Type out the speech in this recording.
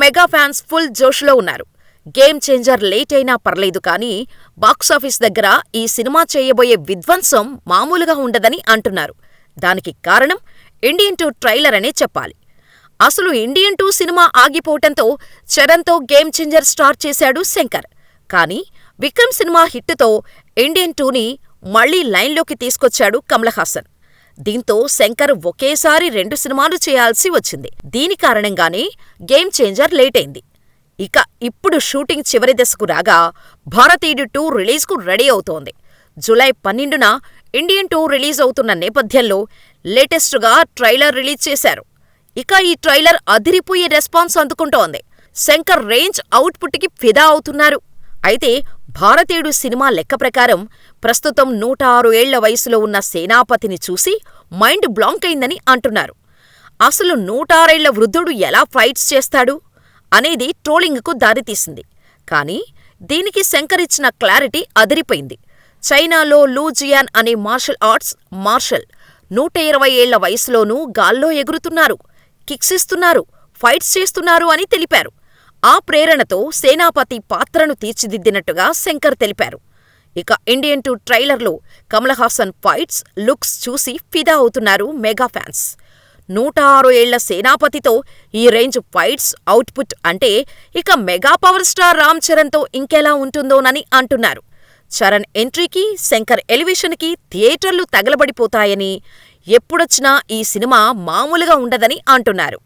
Mega fans full జోష్లో ఉన్నారు. Game changer late అయినా పర్లేదు కానీ బాక్సాఫీస్ దగ్గర ఈ సినిమా చేయబోయే విధ్వంసం మామూలుగా ఉండదని అంటున్నారు. దానికి కారణం ఇండియన్ 2 ట్రైలర్ అనే చెప్పాలి. అసలు ఇండియన్ 2 సినిమా ఆగిపోవటంతో చరణ్తో గేమ్ చేంజర్ స్టార్ట్ చేశాడు శంకర్. కానీ విక్రమ్ సినిమా హిట్టుతో ఇండియన్ 2ని మళ్లీ లైన్లోకి తీసుకొచ్చాడు కమల్ హాసన్. దీంతో శంకర్ ఒకేసారి 2 సినిమాలు చేయాల్సి వచ్చింది. దీని కారణంగానే గేమ్ చేంజర్ లేట్ అయింది. ఇక ఇప్పుడు షూటింగ్ చివరి దశకు రాగా భారతీయుడు 2 రిలీజ్కు రెడీ అవుతోంది. జూలై 12న ఇండియన్ 2 రిలీజ్ అవుతున్న నేపథ్యంలో లేటెస్ట్గా ట్రైలర్ రిలీజ్ చేశారు. ఇక ఈ ట్రైలర్ అదిరిపోయే రెస్పాన్స్ అందుకుంటోంది. శంకర్ రేంజ్ అవుట్పుట్కి ఫిదా అవుతున్నారు. అయితే భారతీయుడు సినిమా లెక్క ప్రకారం ప్రస్తుతం 106 ఏళ్ల వయసులో ఉన్న సేనాపతిని చూసి మైండ్ బ్లాంక్ అయిందని అంటున్నారు. అసలు 106 ఏళ్ల వృద్ధుడు ఎలా ఫైట్స్ చేస్తాడు అనేది ట్రోలింగ్కు దారితీసింది. కానీ దీనికి శంకర్ ఇచ్చిన క్లారిటీ అదిరిపోయింది. చైనాలో లూ జియాన్ అనే మార్షల్ ఆర్ట్స్ మార్షల్ 120 ఏళ్ల వయసులోనూ గాల్లో ఎగురుతున్నారు, కిక్స్ ఇస్తున్నారు, ఫైట్స్ చేస్తున్నారు అని తెలిపారు. ఆ ప్రేరణతో సేనాపతి పాత్రను తీర్చిదిద్దినట్టుగా శంకర్ తెలిపారు. ఇక ఇండియన్ 2 ట్రైలర్లో కమల్ హాసన్ ఫైట్స్, లుక్స్ చూసి ఫిదా అవుతున్నారు మెగా ఫ్యాన్స్. 106 ఏళ్ల సేనాపతితో ఈ రేంజ్ ఫైట్స్ అవుట్పుట్ అంటే ఇక మెగా పవర్ స్టార్ రామ్ చరణ్తో ఇంకెలా ఉంటుందోనని అంటున్నారు. చరణ్ ఎంట్రీకి, శంకర్ ఎలివేషన్కి థియేటర్లు తగలబడిపోతాయని, ఎప్పుడొచ్చినా ఈ సినిమా మామూలుగా ఉండదని అంటున్నారు.